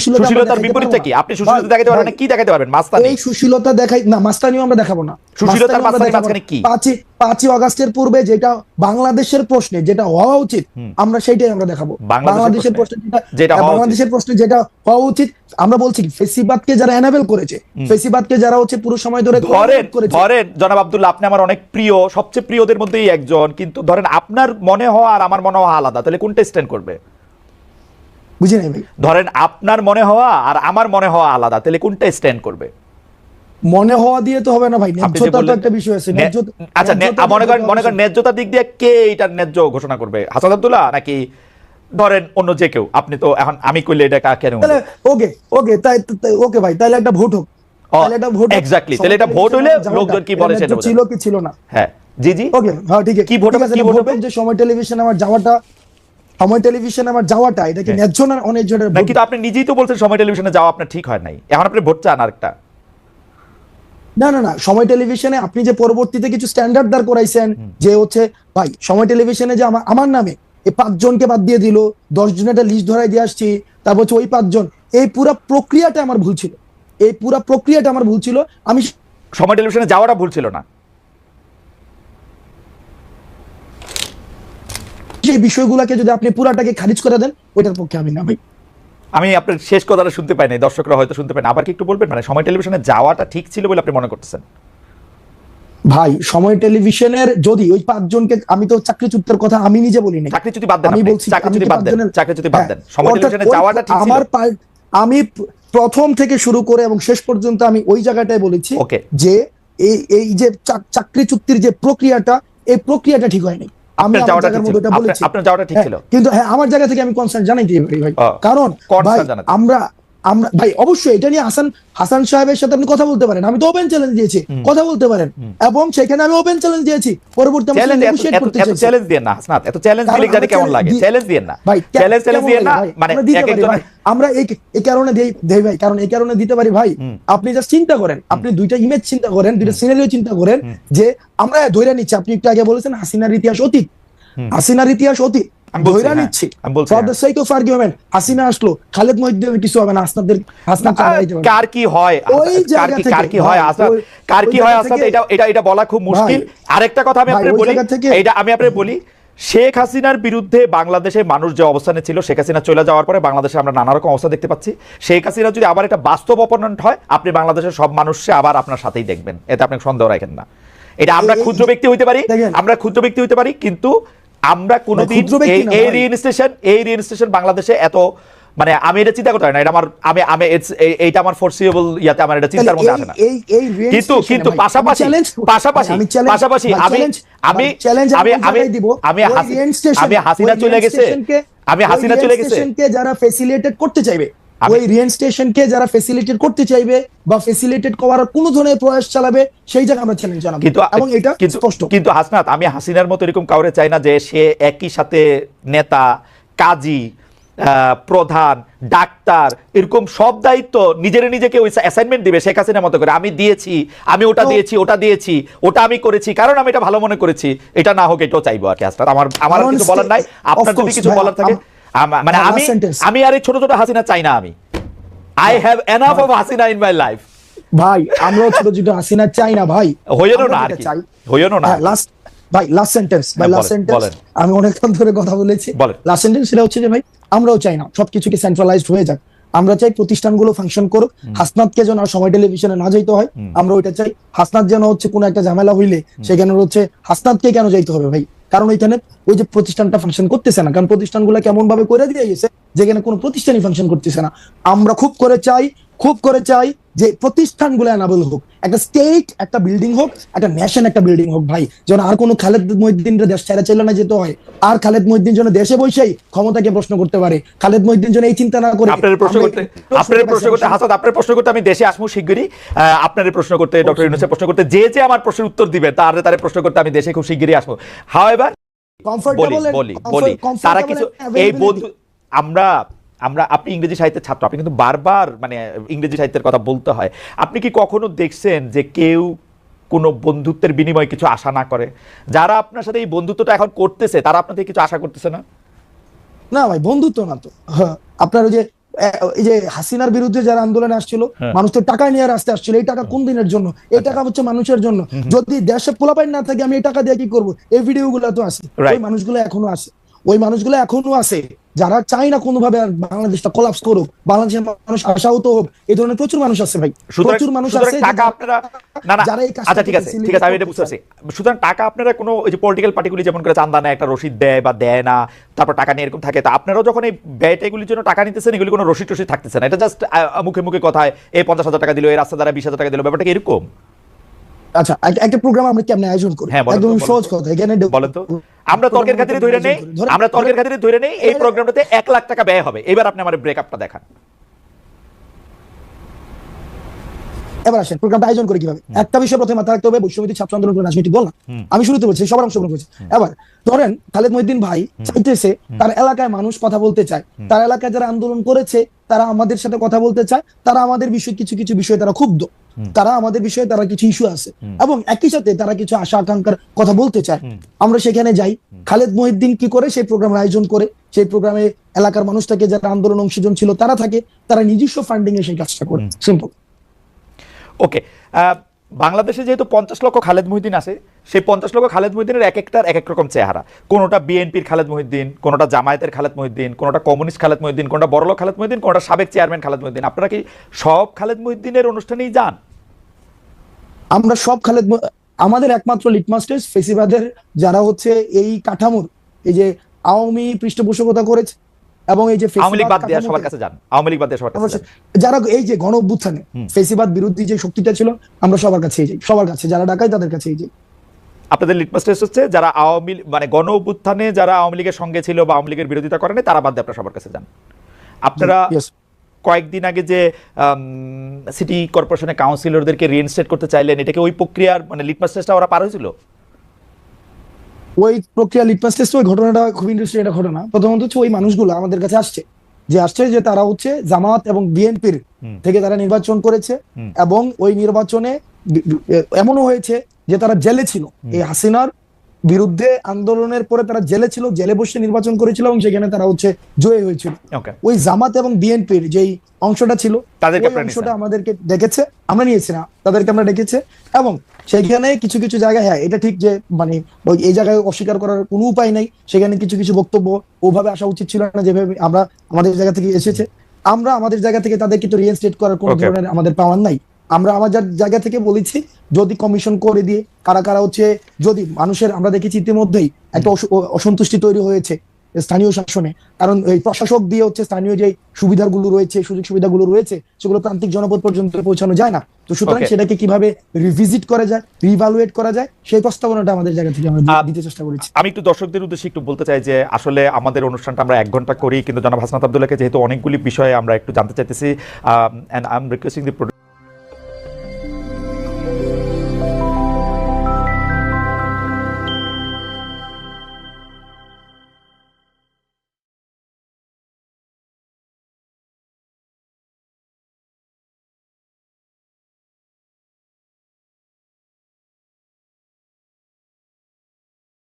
সুশীলতার বিপরীতটা কি? আপনি সুশীলতা দেখাতে পারবেন না, কি দেখাতে পারবেন? মাস্তানি। এই সুশীলতা দেখাই না, মাস্তানিও আমরা দেখাবো না। সুশীলতার মাস্তানি মাঝখানে কি? 5ই আগস্টের পূর্বে যেটা বাংলাদেশের প্রশ্নে যেটা হওয়া উচিত আমরা সেইটাই আমরা দেখাবো। বাংলাদেশের প্রশ্নে যেটা হওয়া উচিত আমরা বলছি ফেসিবাদকে যারা এনাবেল করেছে, ফেসিবাদকে যারা হচ্ছে পুরো সময় ধরে ধরেন জনাব আব্দুল্লাহ, আপনি আমার অনেক প্রিয়, সবচেয়ে প্রিয়দের মধ্যেই একজন, কিন্তু ধরেন আপনার মনে হওয়া আর আমার মনে হওয়া আলাদা, তাহলে কোনটা স্ট্যান্ড করবে? বুঝি নাই ভাই। ধরেন আপনার মনে হওয়া আর আমার মনে হওয়া আলাদা, তাহলে কোনটা স্ট্যান্ড করবে? মনে হওয়া দিয়ে তো হবে না ভাই, ন্যায্যতা তো একটা বিষয় আছে। আচ্ছা, মনে করেন ন্যায্যতার দিক দিয়ে কে এটার ন্যায্য ঘোষণা করবে? হাসান আব্দুল্লাহ নাকি ধরেন অন্য যে কেউ? আপনি তো এখন আমি কইলে এটা কেন? ওকে তাই ওকে ভাই, তাহলে একটা ভোট হোক। তাহলে এটা ভোট, এক্স্যাক্টলি, তাহলে এটা ভোট হইলে লোকজন কি বলে সেটা ছিল কি ছিল না। হ্যাঁ জি জি ওকে, হ্যাঁ ঠিক আছে। কি ভোট হবে? কি ভোট হবে? যে সময় টেলিভিশনে আমার যাওয়াটা এটা কি ন্যায্য না অন্যায্য? কিন্তু আপনি নিজেই তো বলছেন সময় টেলিভিশনে যাওয়া আপনার ঠিক হয় নাই, এখন আপনি ভোট চান আরেকটা। না, সময় টেলিভিশনে আপনি যে পরবর্তীতে কিছু স্ট্যান্ডার্ড দাঁড় করাইছেন যে হচ্ছে ভাই সময় টেলিভিশনে যে আমার নামে এই 5 জনকে বাদ দিয়ে দিল, 10 জনের একটা লিস্ট ধরাই দিয়ে আসছি, তারপর হচ্ছে ওই 5 জন, এই পুরো প্রক্রিয়াটা আমার ভুল ছিল। আমি সময় টেলিভিশনে যাওয়াটা ভুল ছিল না, সেই বিষয়গুলোকে যদি আপনি পুরাটাকে খারিজ করে দেন, ওইটার পক্ষে আমি না ভাই। আমি আপনার শেষ কথাটা শুনতে পাই নাই, দর্শকরা হয়তো শুনতে পাই না, আবার কি একটু বলবেন? মানে সময় টেলিভিশনে যাওয়াটা ঠিক ছিল বলে আপনি মনে করতেছেন? ভাই সময় টেলিভিশনের যদি ওই 5 জনকে, আমি তো চাকরিচ্যুতের কথা আমি নিজে বলি নাই, চাকরিচ্যুতি বাদ দেন, আমি বলছি চাকরিচ্যুতি বাদ দেন, সময় টেলিভিশনে যাওয়াটা ঠিক ছিল। আমি প্রথম থেকে শুরু করে এবং শেষ পর্যন্ত আমি ওই জায়গাটায় বলেছি যে এই যে চাকরি চুক্তির যে প্রক্রিয়াটা, এই প্রক্রিয়াটা ঠিক হয়নি। আমি আমার জায়গার মধ্যে এটা বলেছি, আপনার যাওয়াটা ঠিক ছিল, কিন্তু হ্যাঁ আমার জায়গা থেকে আমি কনসার্ন জানাইতে পারি ভাই। কারণ ভাই আমরা ভাই অবশ্যই এটা নিয়ে হাসান সাহেবের সাথে আপনি কথা বলতে পারেন, আমি তো ওপেন চ্যালেঞ্জ দিয়েছি, কথা বলতে পারেন, এবং সেখানে আমি ওপেন চ্যালেঞ্জ দিয়েছি। পরবর্তী চ্যালেঞ্জ দিয়ে না হাসনাত, এত চ্যালেঞ্জ দিলে জানি কেমন লাগে? চ্যালেঞ্জ দিয়ে না ভাই, চ্যালেঞ্জ দিয়ে না, মানে আমরা এই কারণে দেই ভাই, কারণ এই কারণে দিতে পারি ভাই। আপনি জাস্ট চিন্তা করেন, আপনি দুইটা ইমেজ চিন্তা করেন, দুইটা সিনারিও চিন্তা করেন, যে আমরা ধরে নিচ্ছি, আপনি একটু আগে বলেছেন হাসিনার ইতিহাস অতীত, ধরে নিচ্ছি for the sake of argument, Hasina আসলো, খালেদ মহিউদ্দিন কিছু হবে না, কার কি হয় এটা বলা খুব মুশকিল। আরেকটা কথা আমি আপনাদের বলি, শেখ হাসিনার বিরুদ্ধে বাংলাদেশের মানুষ যে অবস্থানে ছিল, শেখ হাসিনা চলে যাওয়ার পরে বাংলাদেশে আমরা নানা রকম অবস্থা দেখতে পাচ্ছি। শেখ হাসিনা যদি আবার একটা বাস্তব অপোনেন্ট হয়, আপনি বাংলাদেশের সব মানুষকে আবার আপনার সাথেই দেখবেন, এতে আপনি সন্দেহ রাখেন না। এটা আমরা ক্ষুদ্র ব্যক্তি হইতে পারি, কিন্তু আমরা কোনোদিন এই রিইনস্টেশন বাংলাদেশে এত, মানে আমি এটা চিন্তা করতে পারি না, এটা এইটা আমার ফোরসিয়েবল ইয়াতে আমার এটা চিন্তার মধ্যে আসে না। কিন্তু পাশাপাশি আমি হাসিনা চলে গেছে যারা ফ্যাসিলিটেট করতে চাইবে, ওই রিইনস্টেশনকে যারা ফ্যাসিলিটেট করতে চাইবে বা ফ্যাসিলিটেট করার কোন ধরনের প্রয়াস চালাবে, সেই জায়গায় আমরা চ্যালেঞ্জ জানাবো, এবং এটা স্পষ্ট। কিন্তু হাসনাত, আমি হাসিনার মতো এরকম কাউরে চাই না যে সে একই সাথে নেতা, কাজী, প্রধান, ডাক্তার, এরকম সব দায়িত্ব নিজেকে ওই অ্যাসাইনমেন্ট দিবে শেখ হাসিনার মতো করে। আমি ওটা দিয়েছি, ওটা আমি করেছি, কারণ আমি এটা ভালো মনে করেছি। এটা না হোক, এটাও চাইবো আর কি। হাসনাত, আমার কিছু বলার নাই, আপনার যদি কিছু বলার থাকে, মানে আমি আর এই ছোট ছোট হাসিনা চাই না। I have enough of Hasina in my life ভাই। আমরাও ছোট ছোট হাসিনা চাই না ভাই, লাস্ট সেন্টেন্স আমি অনেকক্ষণ ধরে কথা বলেছি। লাস্ট সেন্টেন্স সেটা হচ্ছে যে ভাই, আমরাও চাই না সবকিছুকে সেন্ট্রালাইজড হয়ে যাক, আমরা চাই প্রতিষ্ঠানগুলো ফাংশন করুক, হাসনাতকে যেন সময় টেলিভিশনে না যাইতে হয়, আমরা ওইটা চাই। হাসনাত যেন হচ্ছে কোনো একটা ঝামেলা হইলে সেখানে হচ্ছে হাসনাতকে কেন যাইতে হবে ভাই? কারণ ওইখানে ওই যে প্রতিষ্ঠানটা ফাংশন করতেছে না, কারণ প্রতিষ্ঠানগুলো কেমন ভাবে করে দিয়ে গেছে যেখানে কোনো প্রতিষ্ঠানই ফাংশন করতেছে না। আমরা খুব করে চাই যে প্রতিষ্ঠানগুলো এনাবল হোক, একটা স্টেট একটা বিল্ডিং হোক, একটা ন্যাশন একটা বিল্ডিং হোক ভাই, যেন আর কোনো খালেদ মহিউদ্দিনের দেশ ছেড়ে চলে না যেতে হয়, আর খালেদ মহিউদ্দিন যেন দেশে বসেই ক্ষমতাকে প্রশ্ন করতে পারে, খালেদ মহিউদ্দিন যেন এই চিন্তা না করে। আপনার প্রশ্ন করতে আমি দেশে আসবো শিগগিরই, আপনার প্রশ্ন করতে, ডক্টর ইউনূসের প্রশ্ন করতে, যে আমার প্রশ্নের উত্তর দিবে তার প্রশ্ন করতে আমি দেশে খুব শিগগিরই আসবো। হাওয়েভার বলি তারা কিছু এই বন্ধু, আপনি ইংরেজি সাহিত্যের ছাত্র, আপনি কিন্তু বারবার মানে ইংরেজি সাহিত্যের কথা বলতে হয়। আপনি কি কখনো দেখছেন যে কেউ কোনো বন্ধুত্বের বিনিময়ে কিছু আশা না করে? যারা আপনার সাথে এই বন্ধুত্বটা এখন করতেছে, তারা আপনার থেকে কিছু আশা করতেছে না? না ভাই, বন্ধুত্ব না তো, আপনার ওই যে এই যে হাসিনার বিরুদ্ধে যারা আন্দোলনে আসছিল, মানুষ তো টাকা নিয়ে রাস্তায় আসছিল, এই টাকা কোন দিনের জন্য? এই টাকা হচ্ছে মানুষের জন্য। যদি দেশে পোলাপাইন না থাকে আমি এই টাকা দিয়ে কি করবো? এই ভিডিওগুলো তো আছে, ওই মানুষগুলো এখনো আছে, ওই মানুষগুলো এখনো আছে যারা চায় না কোনোভাবে আর বাংলাদেশটা কোলাপস করুক, বাংলাদেশের মানুষ আশাহত হোক। এই ধরনের প্রচুর মানুষ আছে ভাই, প্রচুর মানুষ আছে টাকা আপনারা যারা এই কাজটা, আচ্ছা ঠিক আছে আমি এটা বুঝতে পারছি। সুতরাং টাকা আপনারা কোনো ওই যে পলিটিক্যাল পার্টিগুলি যেমন করে চান্দা নেয়, একটা রসিদ দেয় বা দেয় না, তারপর টাকা নিয়ে এরকম থাকে, তা আপনারাও যখন এই ব্যয়টাগুলির জন্য টাকা নিতেছেন, এগুলি কোনো রসিদ টসিদ থাকতেছে না, এটা জাস্ট মুখে মুখে কথায় এই 50,000 টাকা দিল, এই রাস্তা দ্বারা 20,000 টাকা দিল, ব্যাপারটা কি এরকম? আচ্ছা, একটা প্রোগ্রাম আমরা কেমনে আয়োজন করি? একদম সহজ কথা, এখানে বলেন তো। আমরা তর্কের খাতিরে ধরে নেই এই প্রোগ্রামটাতে 1 লাখ টাকা ব্যয় হবে। এবার আপনি আমার ব্রেকআপটা দেখান। এবার আসেন প্রোগ্রামটা আয়োজন করে কিভাবে। একটা বিষয় প্রথমে মাথায় রাখতে হবে, বৈষম্যবিরোধী ছাত্র আন্দোলন রাজনীতি বল না, আমি শুরুতে বলছি সবার অংশগ্রহণ করেছে। এবার ধরেন খালেদ মহিউদ্দিন ভাই চাইতেছে তার এলাকায় মানুষ কথা বলতে চায়, তার এলাকায় যারা আন্দোলন করেছে তারা আমাদের সাথে কথা বলতে চায়, তারা আমাদের বিষয়ে কিছু কিছু বিষয়ে তারা ক্ষুব্ধ, তারা আমাদের বিষয়ে তারা কিছু ইস্যু আছে, এবং একই সাথে তারা কিছু আশা আকাঙ্ক্ষার কথা বলতে চায়। আমরা সেখানে যাই, খালেদ মহিউদ্দিন কি করে সেই প্রোগ্রামের আয়োজন করে, সেই প্রোগ্রামে এলাকার মানুষ থাকে, যারা আন্দোলন অংশীজন ছিল তারা থাকে, তারা নিজস্ব ফান্ডিং এ সেই কাজটা করে। সিম্পল। ওকে, বাংলাদেশে যেহেতু 50 লক্ষ খালেদ মহিউদ্দিন আছে, সেই 50 লক্ষ খালেদ মহিউদ্দিনের এক একটার এক এক রকম চেহারা। কোনোটা বিএনপির খালেদ মহিউদ্দিন, কোনোটা জামায়াতের খালেদ মহিউদ্দিন, কোনোটা কমিউনিস্ট খালেদ মহিউদ্দিন, কোনোটা বড়লোক খালেদ মহিউদ্দিন, কোনোটা সাবেক চেয়ারম্যান খালেদ মহিউদ্দিন। আপনারা কি সব খালেদ মহিউদ্দিনের অনুষ্ঠানেই যান? আমরা সব খালেদ, আমাদের একমাত্র লিটমাস টেস্ট ফেসিবাদের যারা হচ্ছে এই কাঠামোর, এই যে আওয়ামী পৃষ্ঠপোষকতা করেছে এবং এই যে আওয়ামী লীগ বাদ দেওয়া সবার কাছে যান, আওয়ামী লীগ বাদ দেওয়া সবার কাছে যারা এই যে গণ অভ্যুত্থানে ফেসিবাদ বিরোধী যে শক্তিটা ছিল, আমরা সবার কাছেই যাই, সবার কাছে যারা ডাকায় তাদের কাছেই যাই। আপনাদের লিটমাস টেস্ট হচ্ছে যারা আওয়ামী মানে গণ অভ্যুত্থানে যারা আওয়ামী লীগের সঙ্গে ছিল বা আওয়ামী লীগের বিরোধিতা করেন তারা বাদ দিয়ে আপনারা সবার কাছে যান। আপনারা কয়েকদিন আগে যে সিটি কর্পোরেশনের কাউন্সিলরদেরকে রিইনস্টেট করতে চাইলেন, এটাকে ওই প্রক্রিয়ার মানে লিটমাস টেস্টটা ওরা পার হয়েছিল? ওই প্রক্রিয়া লিটমাস টেস্ট, ওই ঘটনাটা খুব ইন্টারেস্টিং একটা ঘটনা। প্রথমত হচ্ছে ওই মানুষগুলো আমাদের কাছে আসছে যে তারা হচ্ছে জামাত এবং বিএনপির থেকে তারা নির্বাচন করেছে, এবং ওই নির্বাচনে এমনও হয়েছে যে তারা জেলে ছিল, এই হাসিনার বিরুদ্ধে আন্দোলনের পরে তারা জেলে ছিল, জেলে বসে নির্বাচন করেছিল এবং সেখানে তারা হচ্ছে জয়ী হয়েছিল। ওই জামাত এবং বিএনপির যেই অংশটা ছিল অংশটা আমাদেরকে ডেকেছে, আমরা নিয়েছি না, তাদেরকে আমরা ডেকেছে, এবং সেখানে কিছু কিছু জায়গায়, হ্যাঁ এটা ঠিক যে মানে এই জায়গায় অস্বীকার করার কোনো উপায় নাই, সেখানে কিছু কিছু বক্তব্য ওভাবে আসা উচিত ছিল না যেভাবে আমরা আমাদের জায়গা থেকে এসেছে। আমরা আমাদের জায়গা থেকে তাদেরকে তো রিইনস্টেট করার কোনো ধরনের আমাদের পাওয়ার নাই। আমরা আমাদের জায়গা থেকে বলেছি যদি কমিশন করে দিয়ে কারা কারা হচ্ছে, যদি মানুষের, আমরা দেখেছি ইতিমধ্যেই একটা অসন্তুষ্টি তৈরি হয়েছে স্থানীয় শাসনে, কারণ এই প্রশাসক দিয়ে হচ্ছে স্থানীয় যে সুবিধাগুলো রয়েছে, সুযোগ সুবিধাগুলো রয়েছে, সেগুলো প্রান্তিক জনপদ পর্যন্ত পৌঁছানো যায় না। তো সুতরাং সেটাকে কিভাবে রিভিজিট করা যায়, রিভালুয়েট করা যায়, সেই প্রস্তাবনাটা আমাদের জায়গা থেকে আমরা দিতে চেষ্টা করেছি। আমি একটু দর্শকদের উদ্দেশ্যে একটু বলতে চাই যে আসলে আমাদের অনুষ্ঠানটা আমরা 1 ঘন্টা করি, কিন্তু জনাব হাসনাত আব্দুল্লাহকে যেহেতু অনেকগুলি বিষয়ে আমরা একটু জানতে চাইতেছি, and I'm requesting the